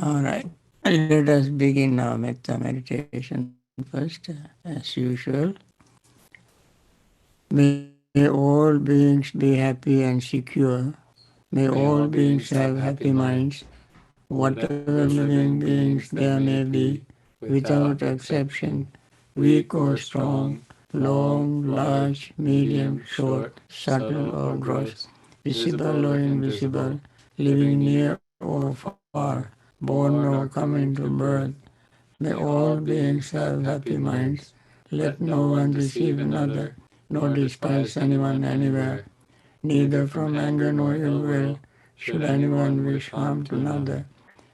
All right. Let us begin our metta meditation first, as usual. May all beings be happy and secure. May all May all beings have beings have happy happy minds, minds, whatever whatever living living beings beings there there may may be, be, without without exception, exception, weak weak or or strong, strong, long, long, large, large, medium, medium, short, short, subtle subtle or or gross, gross, visible visible or or invisible, invisible, living living near near or or far, far, born or born or coming to coming to birth. birth. May May all all beings beings have have happy happy minds. minds. Let Let no no one one deceive deceive another, another, nor nor despise despise anyone anyone anywhere, anywhere, neither neither from from anger anger nor nor ill ill will, will, should should anyone anyone wish wish harm harm to to another, another.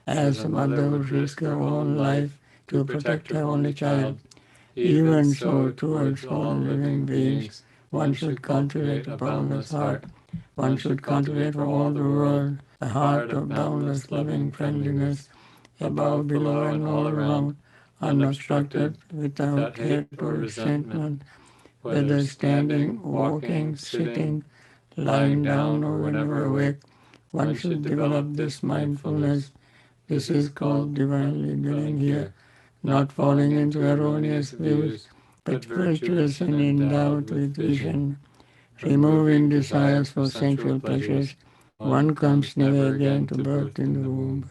as As a a mother mother would would risk risk her her own own life life to to protect protect her her only only child, child, even even so so towards towards all all living living beings, beings, one one should should cultivate cultivate a a boundless boundless heart. heart. One One should should cultivate cultivate for for all all the the world world a a heart heart of of boundless boundless loving loving friendliness, friendliness, above, above, below, below, and and all all around, around, unobstructed, unobstructed, without without hate hate or or resentment, resentment, whether whether standing, standing, walking, walking, sitting, sitting, lying lying down, or down, or when you are whenever awake. awake. One One should should develop develop this this mindfulness. mindfulness. This This is is called called divinely living living here, here, not not falling falling into into erroneous erroneous views, views, but but virtuous virtuous and and endowed endowed with with vision, vision. Removing removing desires desire for for sensual sensual pleasures, pleasures. one One comes comes never never again again to to birth birth in the in the womb. womb.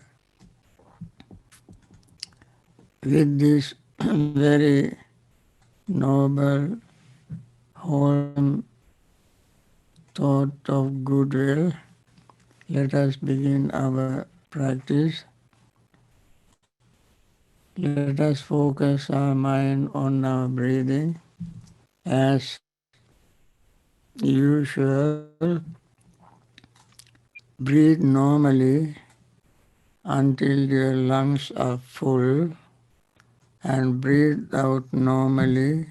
With this very noble, wholesome thought of goodwill, let us begin our practice. Let us focus our mind on our breathing. As usual, breathe normally until your lungs are full and breathe out normally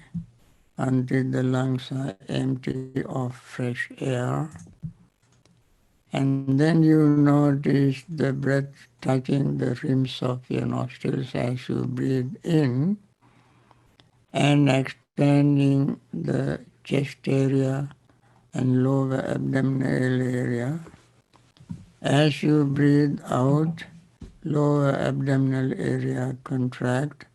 until the lungs are empty of fresh air. And then you notice the breath touching the rims of your nostrils as you breathe in and expanding the chest area and lower abdominal area. As you breathe out, lower abdominal area contract,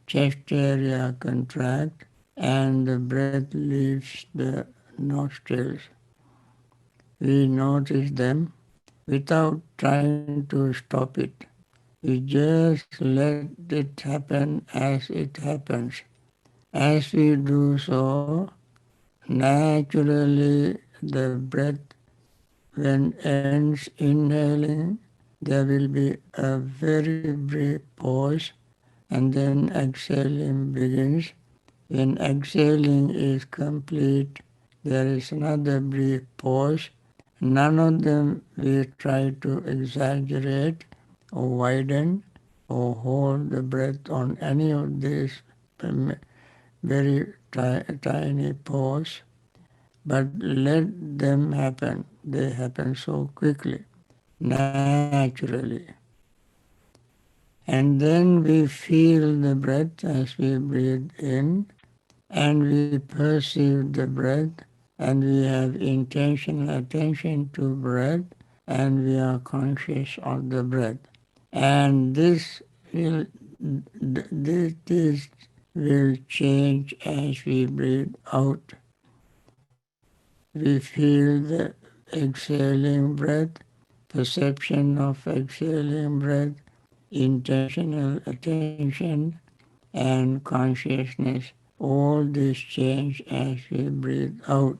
chest area contract, and the breath leaves the nostrils. We notice them without trying to stop it. We just let it happen as it happens. As we do so, naturally the breath, when ends inhaling, there will be a very brief pause and then exhaling begins. When exhaling is complete, there is another brief pause. None of them will try to exaggerate or widen or hold the breath on any of these very tiny pause, but let them happen. They happen so quickly, naturally. And then we feel the breath as we breathe in, and we perceive the breath, and we have intentional attention to breath, and we are conscious of the breath. And this will change as we breathe out. We feel the exhaling breath, perception of exhaling breath, intentional attention, and consciousness. All this change as we breathe out.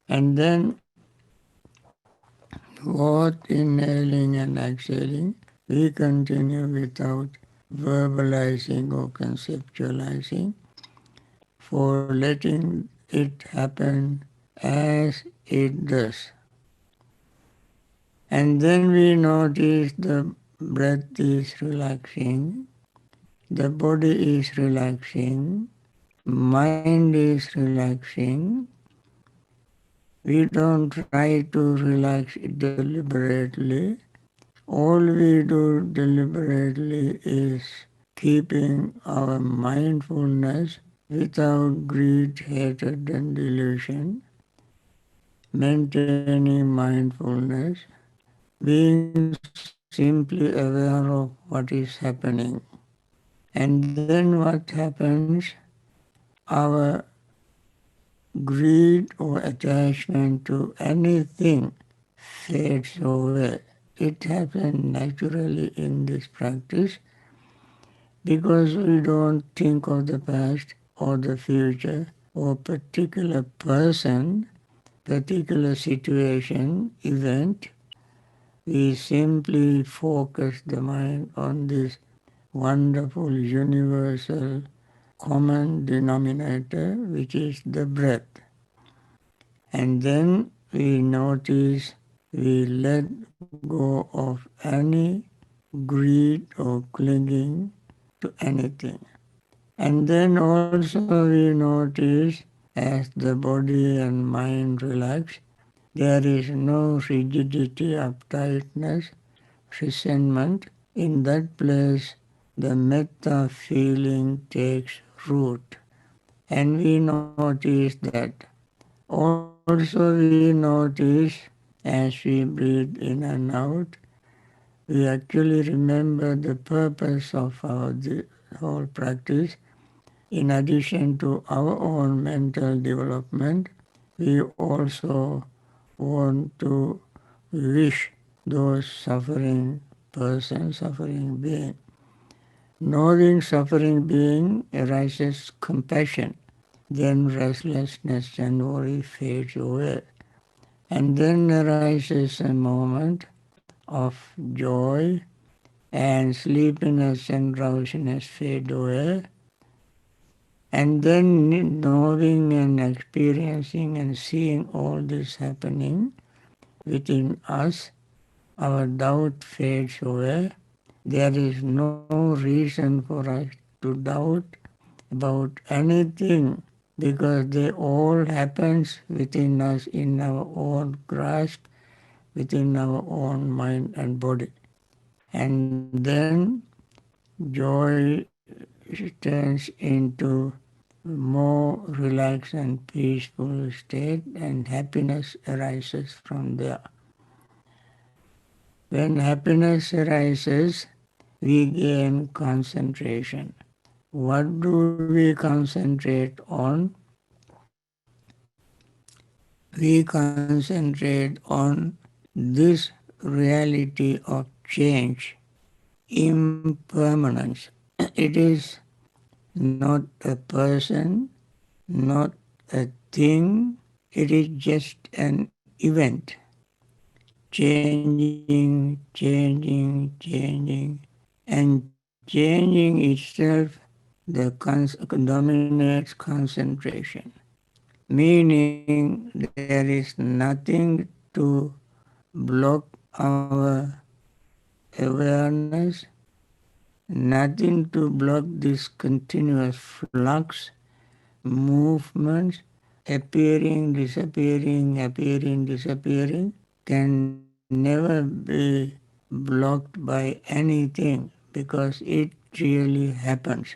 And then both inhaling and exhaling, we continue without verbalizing or conceptualizing, for letting it happen as it does. And then we notice the breath is relaxing, the body is relaxing, mind is relaxing. We don't try to relax it deliberately. All we do deliberately is keeping our mindfulness without greed, hatred, and delusion, maintaining mindfulness, being so simply aware of what is happening. And then what happens? Our greed or attachment to anything fades away. It happens naturally in this practice because we don't think of the past or the future or particular person, particular situation, event. We simply focus the mind on this wonderful universal common denominator, which is the breath. And then we notice we let go of any greed or clinging to anything. And then also we notice as the body and mind relax, there is no rigidity, uptightness, resentment. In that place, the metta feeling takes root. And we notice that. Also, we notice as we breathe in and out, we actually remember the purpose of our whole practice. In addition to our own mental development, we also want to wish those suffering person, suffering being. Knowing suffering being arises compassion. Then restlessness and worry fades away. And then arises a moment of joy, and sleepiness and drowsiness fade away. And then knowing and experiencing and seeing all this happening within us, our doubt fades away. There is no reason for us to doubt about anything because they all happens within us in our own grasp, within our own mind and body. And then joy turns into more relaxed and peaceful state, and happiness arises from there. When happiness arises, we gain concentration. What do we concentrate on? We concentrate on this reality of change, impermanence. It is not a person, not a thing, it is just an event. Changing, changing, changing, and changing itself dominates concentration. Meaning there is nothing to block our awareness, nothing to block this continuous flux, movements, appearing, disappearing, can never be blocked by anything because it really happens.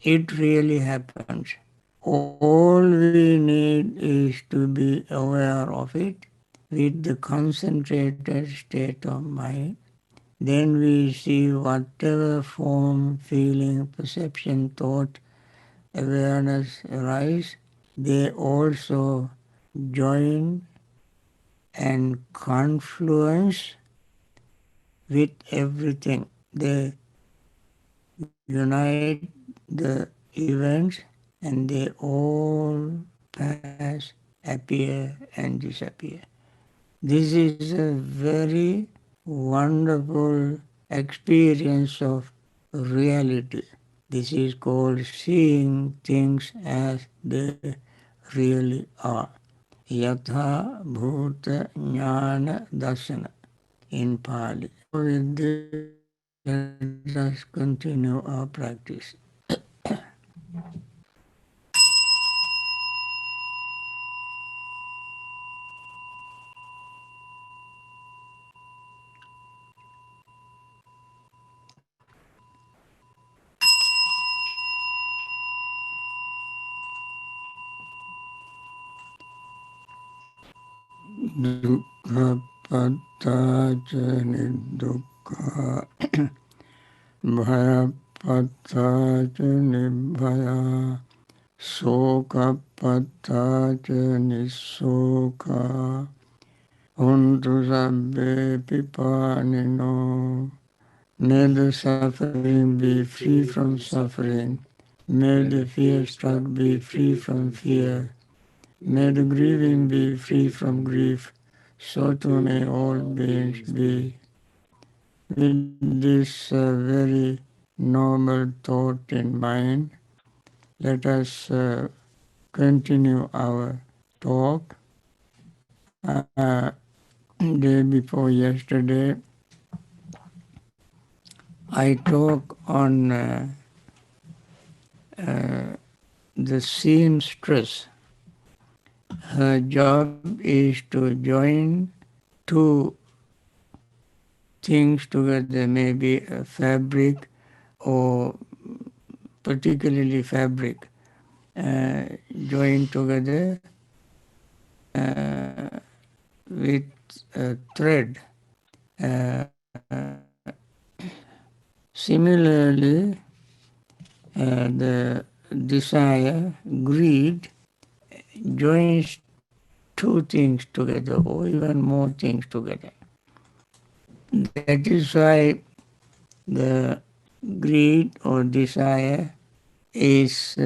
It really happens. All we need is to be aware of it with the concentrated state of mind. Then we see whatever form, feeling, perception, thought, awareness arise, they also join and confluence with everything. They unite the events and they all pass, appear and disappear. This is a very wonderful experience of reality. This is called seeing things as they really are. Yatha Bhuta Jnana Darsana in Pali. With this, let us continue our practice. Dukkha patta ca nidukkha Bhayapatta ca nibbhaya Sokapatta ca nisoka Untu sabbe pipanino. May the suffering be free from suffering. May the fear-struck be free from fear. May the grieving be free from grief. So too may all beings be. With this very noble thought in mind, let us continue our talk. Day before yesterday, I talked on the seamstress. Her job is to join two things together, maybe a fabric or particularly fabric, joined together with a thread. Similarly, the desire, greed, joins two things together or even more things together. That is why the greed or desire is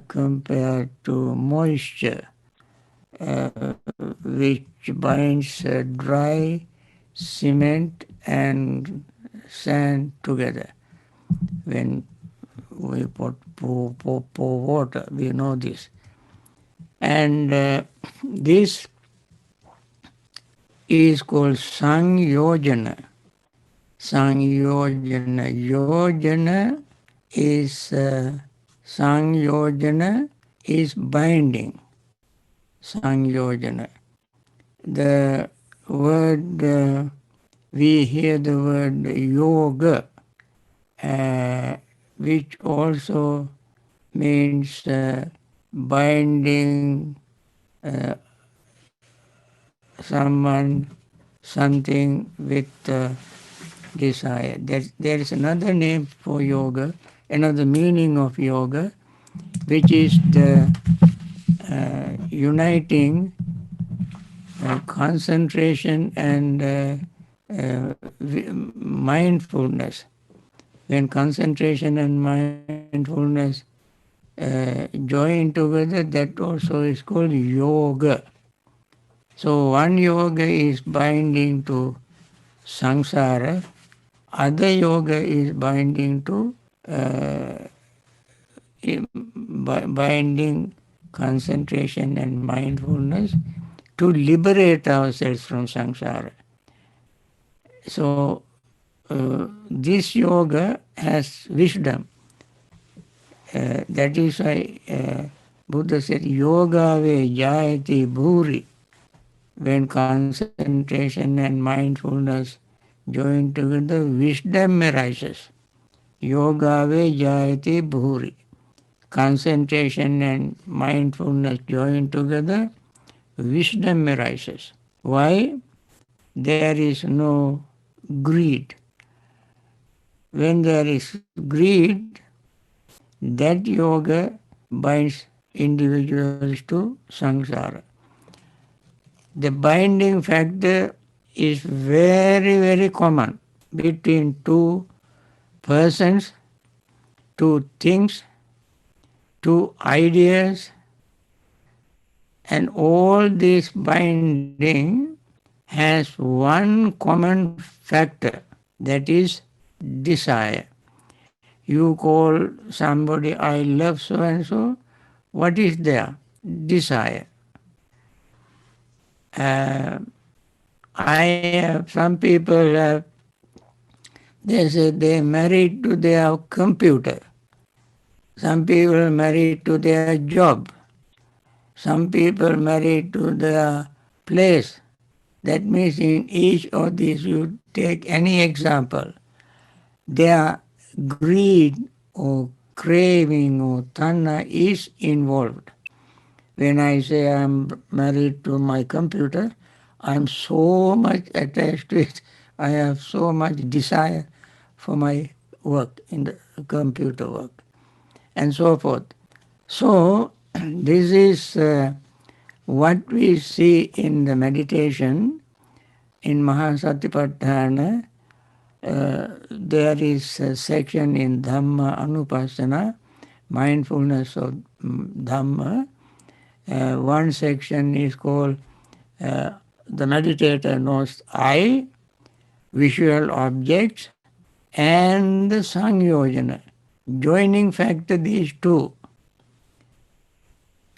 compared to moisture, which binds dry cement and sand together. When we pour water, we know this. And this is called Sangyojana. Sangyojana. Yojana is Sangyojana is binding. Sangyojana. The word we hear the word yoga, which also means binding someone, something with desire. There is another name for yoga, another meaning of yoga, which is the uniting concentration and mindfulness. When concentration and mindfulness join together, that also is called yoga. So one yoga is binding to samsara, other yoga is binding to binding concentration and mindfulness to liberate ourselves from samsara. So this yoga has wisdom. That is why Buddha said, yoga ve jayati bhuri. When concentration and mindfulness join together, wisdom arises. Yoga ve jayati bhuri. Concentration and mindfulness join together, wisdom arises. Why? There is no greed. When there is greed, that yoga binds individuals to samsara. The binding factor is very, very common between two persons, two things, two ideas, and all this binding has one common factor, that is desire. You call somebody, I love so and so, what is there? Desire. Some people have, they say they married to their computer. Some people married to their job. Some people married to their place. That means in each of these, you take any example, their greed or craving or tanha is involved. When I say I'm married to my computer, I'm so much attached to it. I have so much desire for my work in the computer work, and so forth. So, this is what we see in the meditation in Mahasatipatthana. There is a section in Dhamma Anupassana, mindfulness of Dhamma. One section is called the meditator knows I, visual objects, and the Sangyojana. Joining factor these two.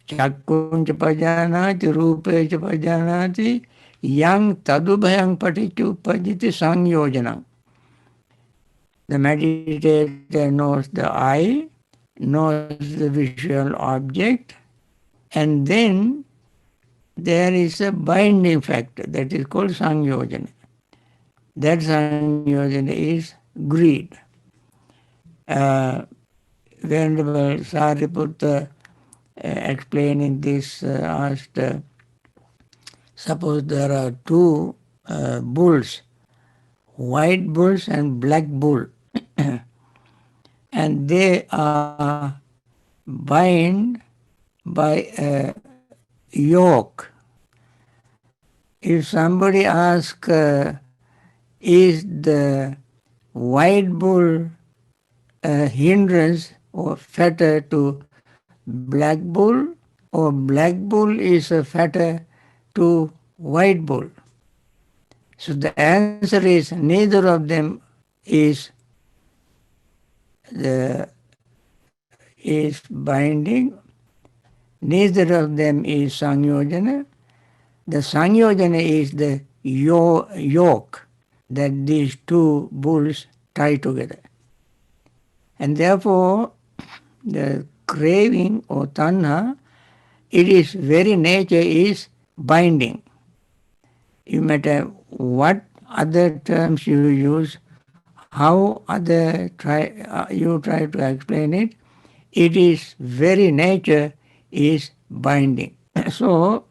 Chakkuncha pajanati, rupecha pajanati, yang tadubhayang patichupajiti Sangyojanam. The meditator knows the I, knows the visual object, and then there is a binding factor that is called Sangyojana. That Sangyojana is greed. Venerable Sariputta explaining this asked, suppose there are two bulls, white bulls and black bull, and they are bound by a yoke. If somebody asks, is the white bull a hindrance or fetter to black bull, or black bull is a fetter to white bull? So the answer is neither of them is binding, neither of them is Sangyojana. The Sangyojana is the yoke that these two bulls tie together. And therefore, the craving or tanha, its very nature is binding. No matter what other terms you use, how you try to explain it, its very nature is binding. So,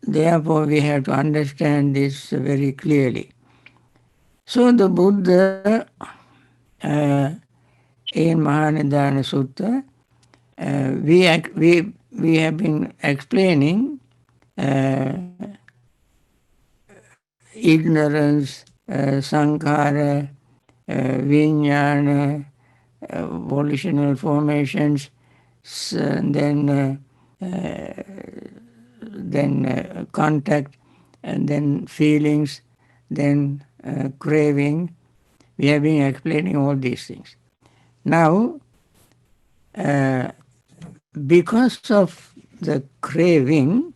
therefore, we have to understand this very clearly. So, the Buddha in Mahanidana Sutta, we have been explaining ignorance, sankhara, vijnana, volitional formations, then contact, and then feelings, then craving. We have been explaining all these things. Now, because of the craving,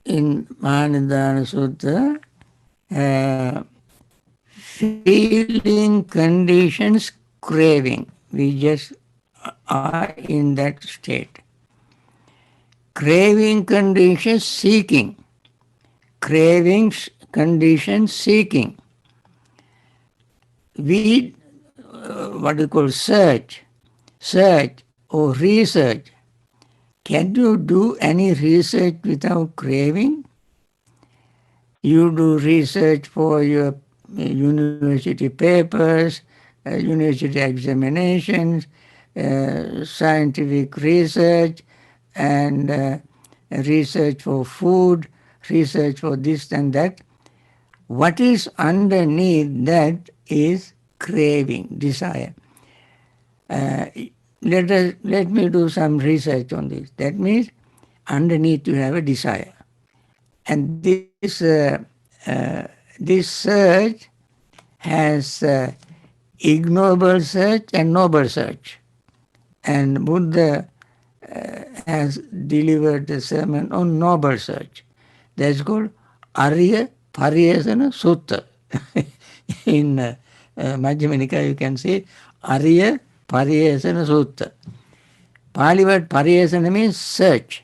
in Mahanidana Sutta, feeling conditions craving. We just are in that state. Craving conditions seeking. Cravings conditions seeking. We, what we call search or research. Can you do any research without craving? You do research for your university papers, university examinations, scientific research, and research for food, research for this and that. What is underneath that is craving, desire. Let me do some research on this. That means underneath you have a desire. And this search has ignoble search and noble search. And Buddha has delivered the sermon on noble search. That's called Arya Pariyasana Sutta. In Majjhima Nikaya you can see Arya Pariyasana Sutta. Pali word Pariyasana means search.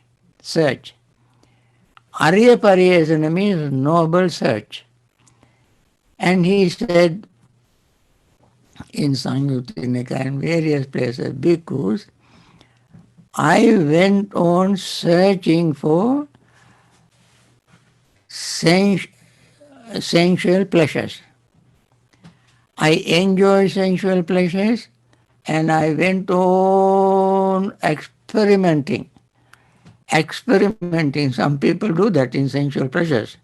Arya Pariyasana means noble search. And he said in Samyutta Nikaya and various places, bhikkhus, I went on searching for sen- sensual pleasures. I enjoy sensual pleasures and I went on experimenting. Experimenting. Some people do that in sensual pleasures.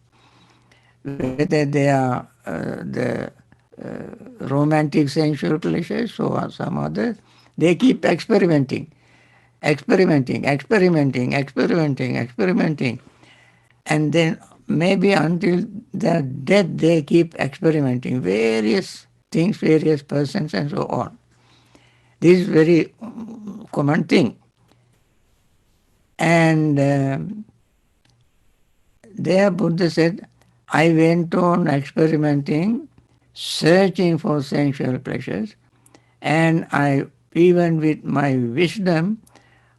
Whether they are the romantic sensual pleasures or some others, they keep experimenting, experimenting. And then maybe until their death, they keep experimenting various things, various persons, and so on. This is very common thing. And there Buddha said, I went on experimenting, searching for sensual pleasures, and I, even with my wisdom,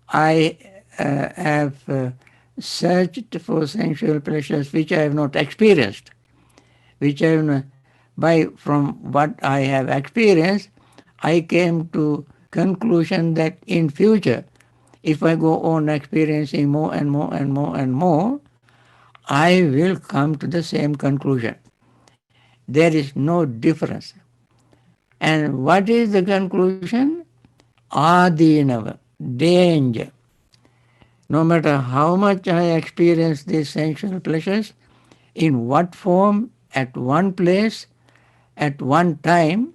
I have searched for sensual pleasures which I have not experienced, which I have not, by from what I have experienced, I came to conclusion that in future, if I go on experiencing more and more and more and more, I will come to the same conclusion. There is no difference. And what is the conclusion? Adinava, danger. No matter how much I experience these sensual pleasures, in what form, at one place, at one time,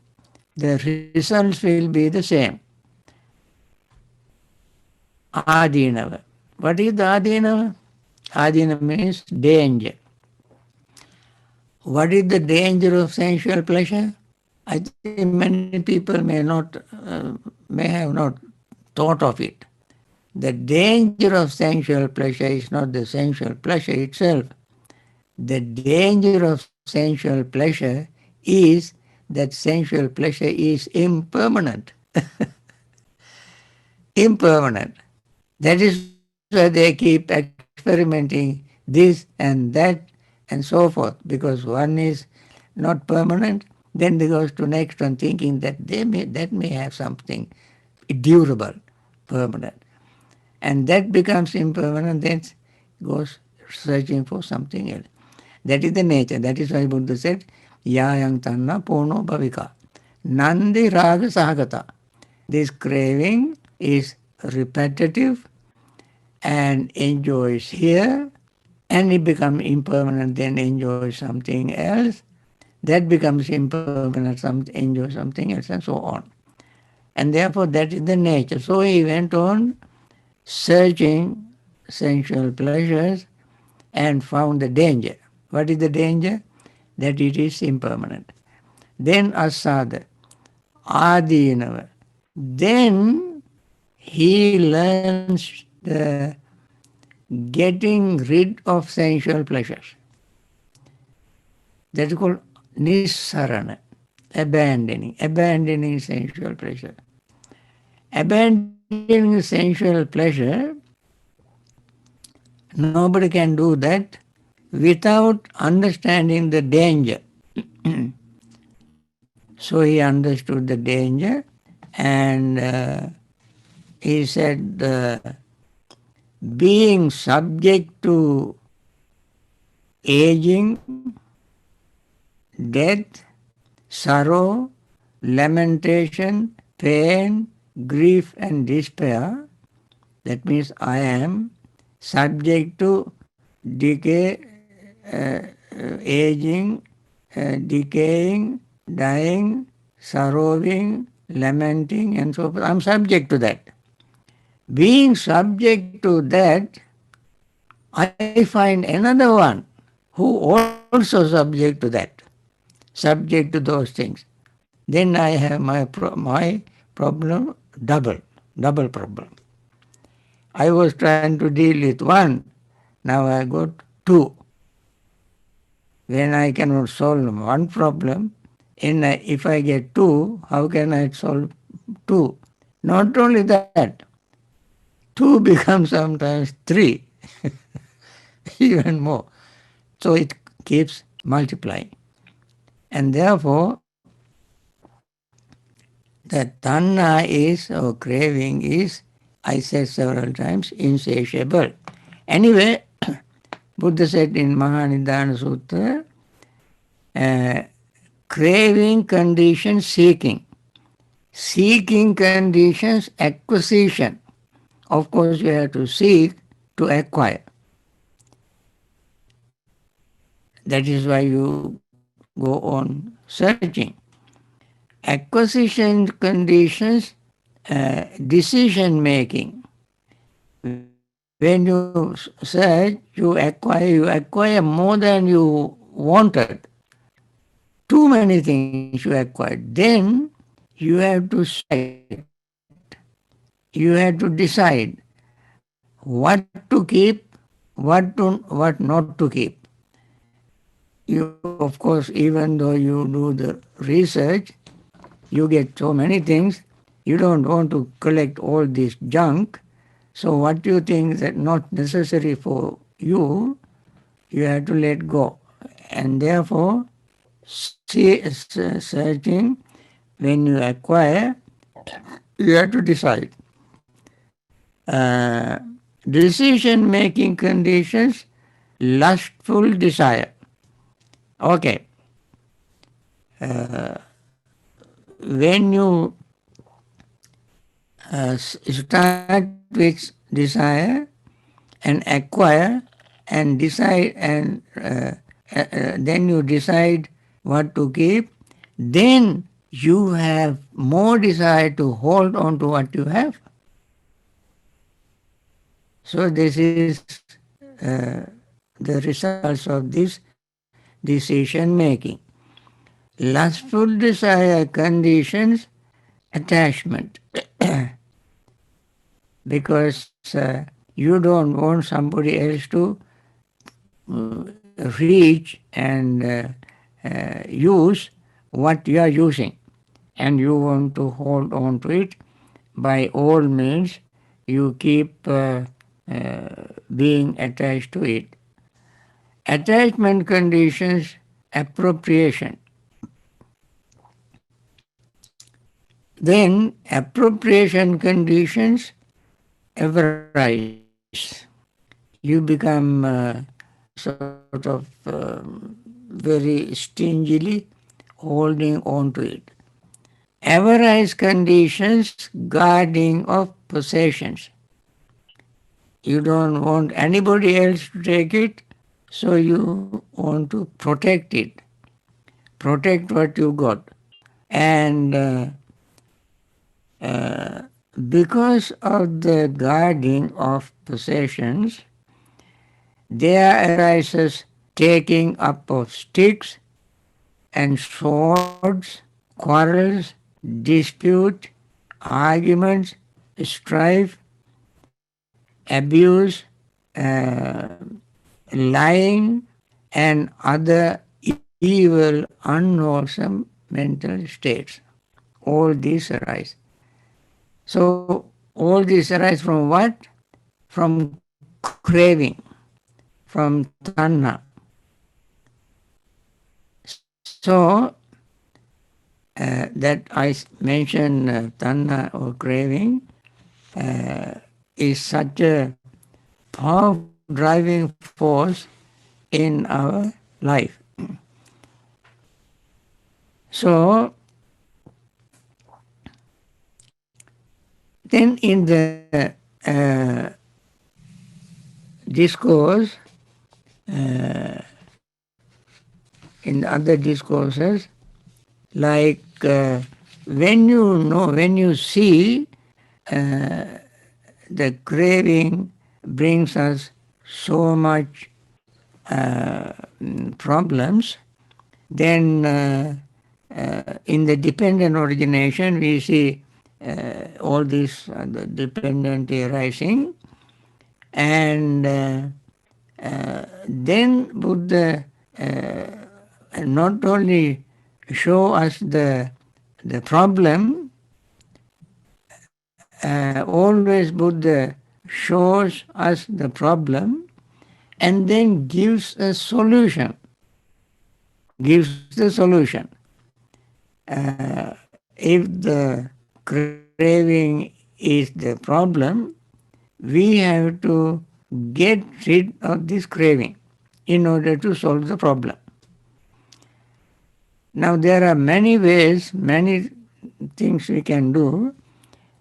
the results will be the same. Adinava. What is the Adinava? Adinava means danger. What is the danger of sensual pleasure? I think many people may have not thought of it. The danger of sensual pleasure is not the sensual pleasure itself. The danger of sensual pleasure is that sensual pleasure is impermanent. Impermanent. That is why they keep experimenting this and that and so forth, because one is not permanent, then they goes to next one thinking that may have something durable, permanent. And that becomes impermanent, then goes searching for something else. That is the nature. That is why Buddha said, Yayang Tanna Pono Bhavika. Nandi Raga Sahagata. This craving is repetitive and enjoys here, and it becomes impermanent, then enjoys something else. That becomes impermanent, enjoys something else, and so on. And therefore, that is the nature. So he went on searching sensual pleasures and found the danger. What is the danger? That it is impermanent. Then asada, adinava. Then he learns the getting rid of sensual pleasures. That is called nissarana, abandoning sensual pleasure. Abandoning sensual pleasure, nobody can do that without understanding the danger. So he understood the danger, and he said, being subject to aging, death, sorrow, lamentation, pain, grief, and despair, that means I am subject to decay, aging, decaying, dying, sorrowing, lamenting, and so forth. I'm subject to that. Being subject to that, I find another one who also subject to that, subject to those things. Then I have my problem double problem. I was trying to deal with one, now I got two. When I cannot solve one problem, if I get two, how can I solve two? Not only that, two becomes sometimes three, even more. So it keeps multiplying. And therefore, the tanna is, or craving is, I said several times, insatiable. Anyway, Buddha said in Mahanidana Sutra, uh, craving conditions seeking, seeking conditions acquisition. Of course, you have to seek to acquire. That is why you go on searching. Acquisition conditions, decision making. When you search, you acquire more than you wanted. Too many things you acquire. Then you have to select. You have to decide what to keep, what not to keep. You, of course, even though you do the research, you get so many things, you don't want to collect all this junk. So what you think that not necessary for you have to let go. And therefore, searching, when you acquire, you have to decide. Uh, Decision making conditions, lustful desire. Okay. When you start with desire and acquire and decide and then you decide what to keep, then you have more desire to hold on to what you have. So this is uh, the results of this decision making. Lustful desire conditions attachment because you don't want somebody else to reach and use what you are using, and you want to hold on to it by all means. You keep being attached to it. Attachment conditions appropriation. Then appropriation conditions arise. You become sort of very stingily holding on to it. Avarice conditions guarding of possessions. You don't want anybody else to take it, so you want to protect it, protect what you got. And because of the guarding of possessions, there arises taking up of sticks and swords, quarrels, dispute, arguments, strife, abuse, uh, lying, and other evil, unwholesome mental states. All these arise. So, all these arise from what? From craving, from tanha. So, that I mentioned tanha or craving is such a powerful driving force in our life. So, then in the discourse, in other discourses, like when you see the craving brings us so much problems, then in the dependent origination we see all this the dependent arising, and then Buddha not only show us the problem, always Buddha shows us the problem and then gives a solution. Gives the solution. If the craving is is the problem, we have to get rid of this craving in order to solve the problem. Now there are many ways, many things we can do,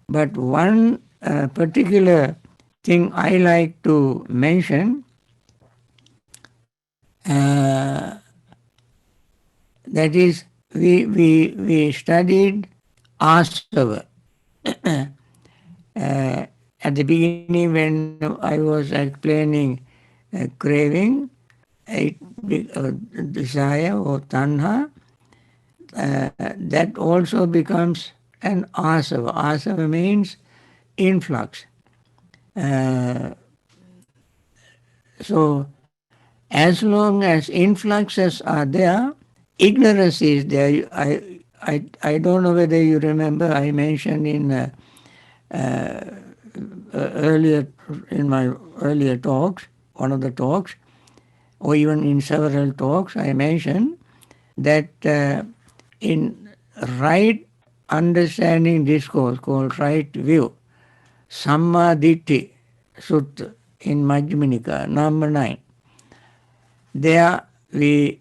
but one particular thing I like to mention, that is we studied asava. At the beginning when I was explaining craving, it, desire or tanha, that also becomes an asava. Asava means influx. Uh, so as long as influxes are there, ignorance is there. I don't know whether you remember, I mentioned in earlier, in my earlier talks, one of the talks, or even in several talks, I mentioned that in right understanding discourse called right view, Samma Ditti Sutta in Majjhima Nikaya, number 9, there we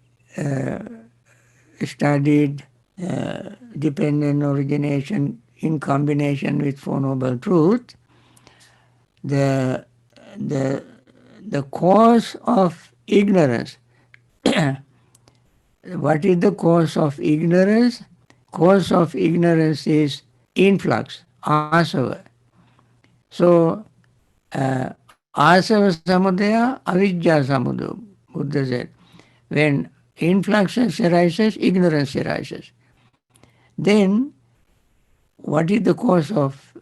studied dependent origination in combination with Four Noble Truth. The, the, the cause of ignorance. What is the cause of ignorance? Cause of ignorance is influx, asava. So, asava samudaya, avijja samudaya, Buddha said. When influxes arises, ignorance arises. Then, what is the cause of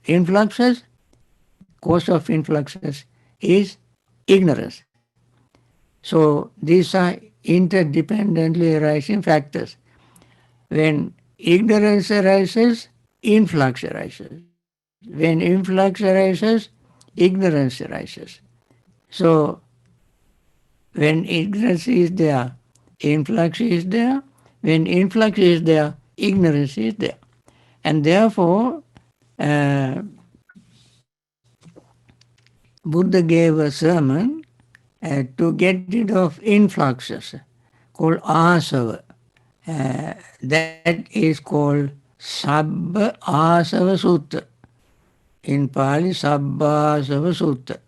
influxes? Cause of influxes is ignorance. So, these are interdependently arising factors. When ignorance arises, influx arises. When influx arises, ignorance arises. So, when ignorance is there, influx is there. When influx is there, ignorance is there. And therefore, uh, Buddha gave a sermon to get rid of influxes called asava. That is called Sabba Asava Sutta. In Pali, Sabba Asava Sutta.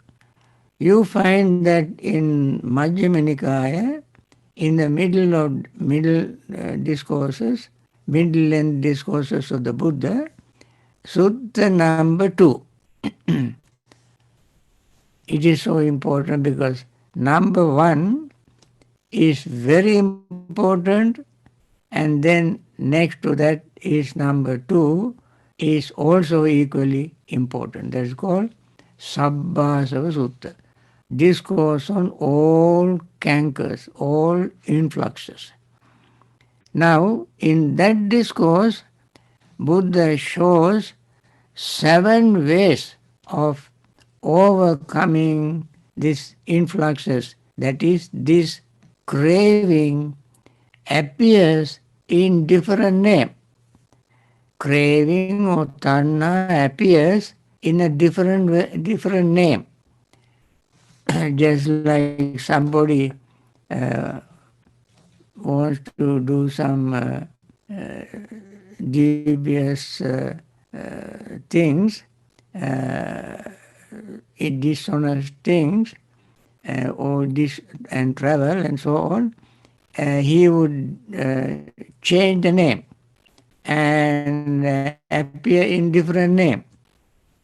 You find that in Majjhima Nikaya, in the middle discourses, middle length discourses of the Buddha, Sutta number 2. It is so important because number 1 is very important, and then next to that is number 2 is also equally important. That is called Sabbasava Sutta. Discourse on all cankers, all influxes. Now, in that discourse, Buddha shows 7 ways of overcoming these influxes. That is, this craving appears in different name. Craving or tanha appears in a different name. Just like somebody uh, wants to do some devious things, dishonest things, and travel and so on, he would change the name and appear in different name.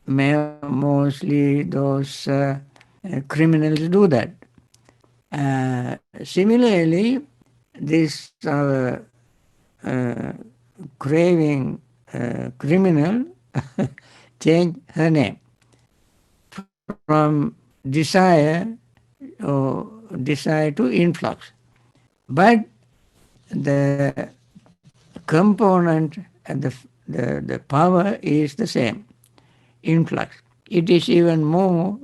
Mostly those criminals do that. Similarly, this craving criminal change her name from desire or desire to influx. But the component and the power is the same, influx. It is even more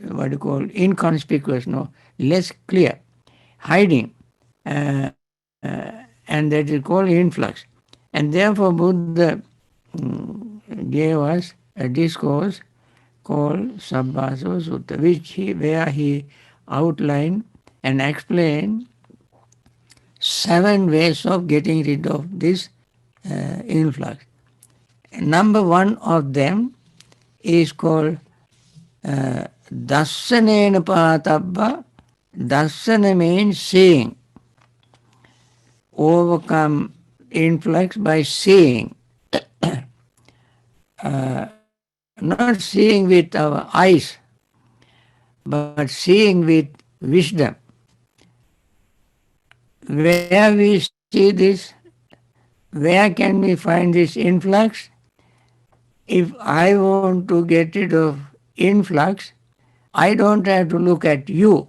what you call inconspicuous, no, less clear, hiding, and that is called influx. And And therefore Buddha gave us a discourse called Sabbasava Sutta, where he outlined and explained 7 ways of getting rid of this influx. Number one of them is called Dassanena Patabba. Dassana means seeing. Overcome influx by seeing. Not seeing with our eyes, but seeing with wisdom. Where we see this, where can we find this influx? If I want to get rid of influx, I don't have to look at you.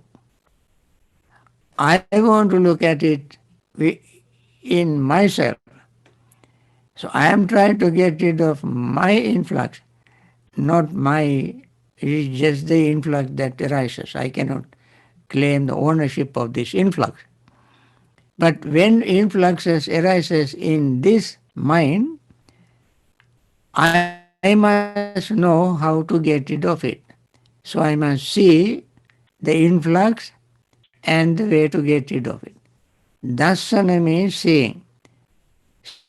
I want to look at it in myself. So I am trying to get rid of my influx, not my, it is just the influx that arises. I cannot claim the ownership of this influx. But when influxes arises in this mind, I must know how to get rid of it. So I must see the influx and the way to get rid of it. Dasana means seeing.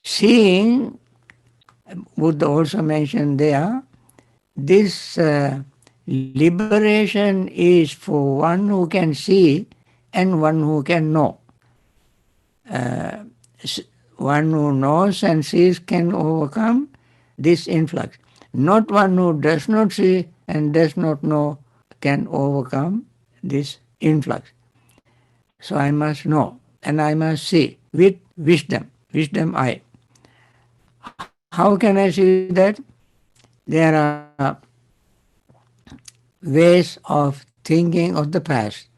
Seeing, Buddha also mentioned there, this liberation is for one who can see and one who can know. One who knows and sees can overcome this influx. Not one who does not see and does not know can overcome this influx. So I must know and I must see with wisdom, wisdom eye. How can I see that? There are ways of thinking of the past.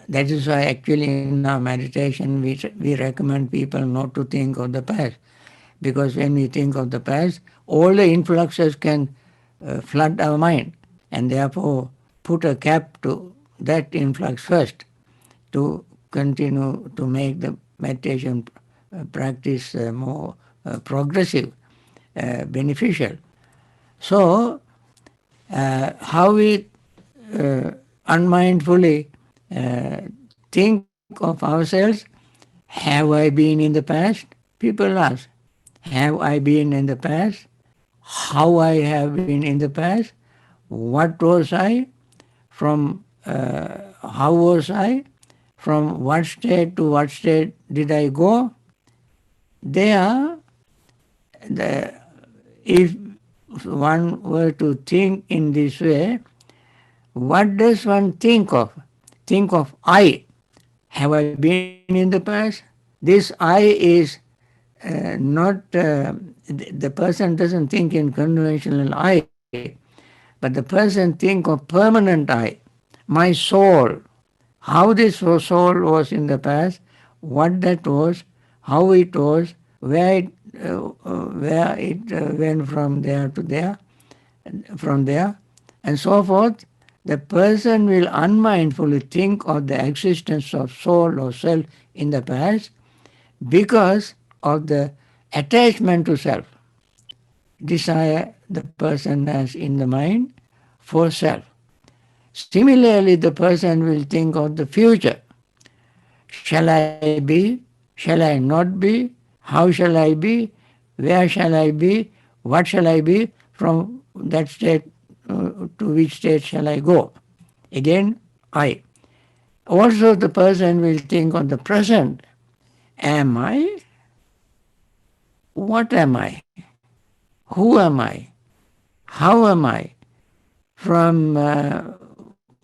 That is why actually in our meditation we recommend people not to think of the past. Because when we think of the past, all the influxes can flood our mind, and therefore put a cap to that influx first to continue to make the meditation practice more progressive, beneficial. So, how we unmindfully think of ourselves, have I been in the past? People ask, have I been in the past? How I have been in the past? What was I? From how was I? From what state to what state did I go? There, if one were to think in this way, what does one think of? Think of I. Have I been in the past? This I is not, the person doesn't think in conventional I, but the person think of permanent I, my soul, how this soul was in the past, what that was, how it was, where it went from there to there, from there, and so forth. The person will unmindfully think of the existence of soul or self in the past because of the attachment to self, desire the person has in the mind for self. Similarly, the person will think of the future. Shall I be? Shall I not be? How shall I be? Where shall I be? What shall I be? From that state to which state shall I go? Again, I. Also, the person will think of the present. Am I? What am I? Who am I? How am I? From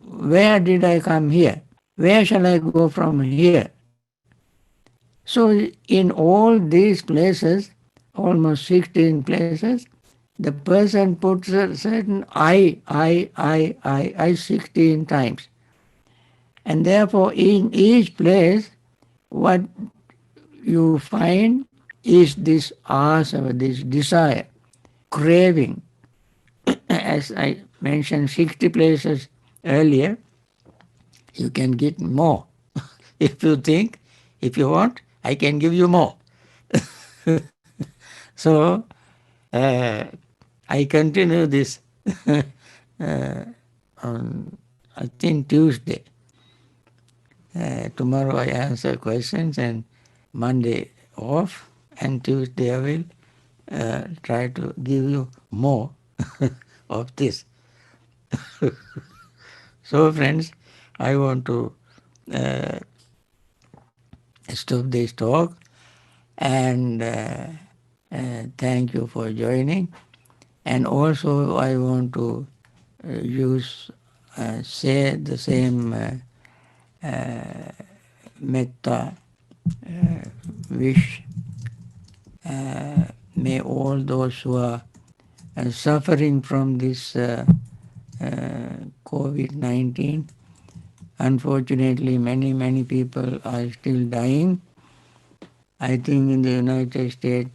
where did I come here? Where shall I go from here? So in all these places, almost 16 places, the person puts a certain I 16 times. And therefore in each place, what you find is this asava, this desire, craving. As I mentioned 60 places earlier, you can get more. If you think, if you want, I can give you more. So I continue this on, I think, Tuesday. Tomorrow I answer questions and Monday off, and Tuesday I will try to give you more of this. So, friends, I want to uh, stop this talk and thank you for joining. And also, I want to say the same metta wish. May all those who are suffering from this COVID-19, unfortunately, many people are still dying. I think in the United States,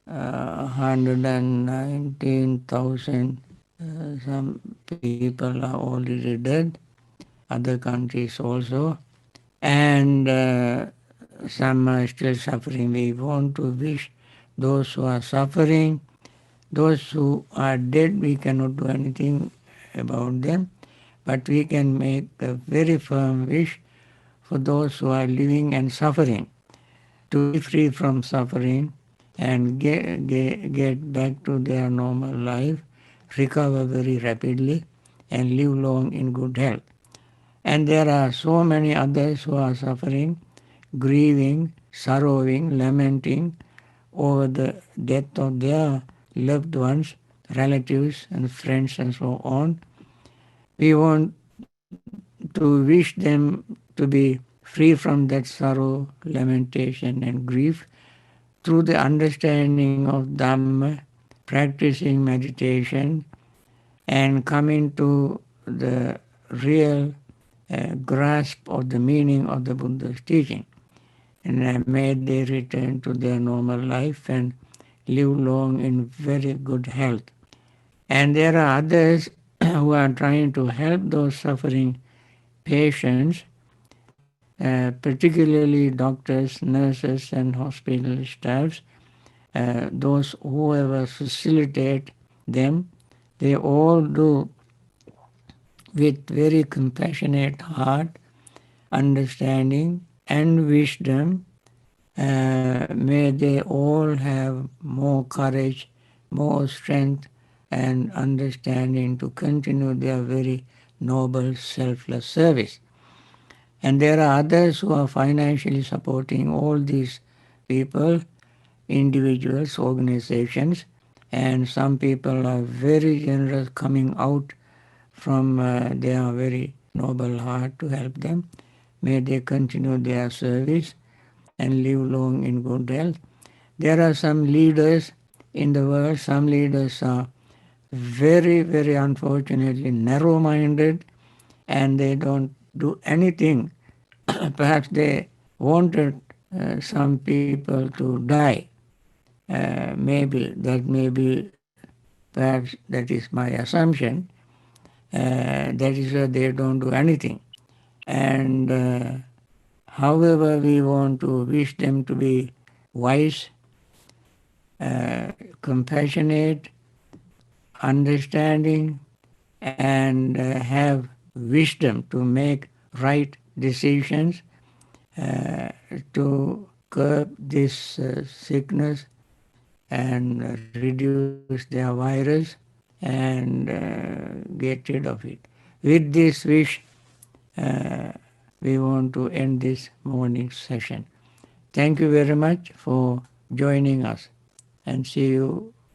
119,000 some people are already dead, other countries also, and some are still suffering. We want to wish those who are suffering, those who are dead, we cannot do anything about them, but we can make a very firm wish for those who are living and suffering to be free from suffering and get back to their normal life, recover very rapidly, and live long in good health. And there are so many others who are suffering, grieving, sorrowing, lamenting over the death of their loved ones, relatives, and friends, and so on. We want to wish them to be free from that sorrow, lamentation, and grief through the understanding of Dhamma, practicing meditation, and coming to the real grasp of the meaning of the Buddha's teaching. And may they return to their normal life and live long in very good health. And there are others who are trying to help those suffering patients, particularly doctors, nurses, and hospital staffs, those whoever facilitate them, they all do with very compassionate heart, understanding, and wisdom. May they all have more courage, more strength, and understanding to continue their very noble, selfless service. And there are others who are financially supporting all these people, individuals, organizations, and some people are very generous coming out from their very noble heart to help them. May they continue their service and live long in good health. There are some leaders in the world, some leaders are very unfortunately narrow minded and they don't do anything. Perhaps they wanted some people to die. Maybe perhaps that is my assumption. That is why they don't do anything. And however, we want to wish them to be wise, compassionate, understanding, and have wisdom to make right decisions to curb this sickness and reduce their virus and get rid of it. With this wish, uh, we want to end this morning session. Thank you very much for joining us and see you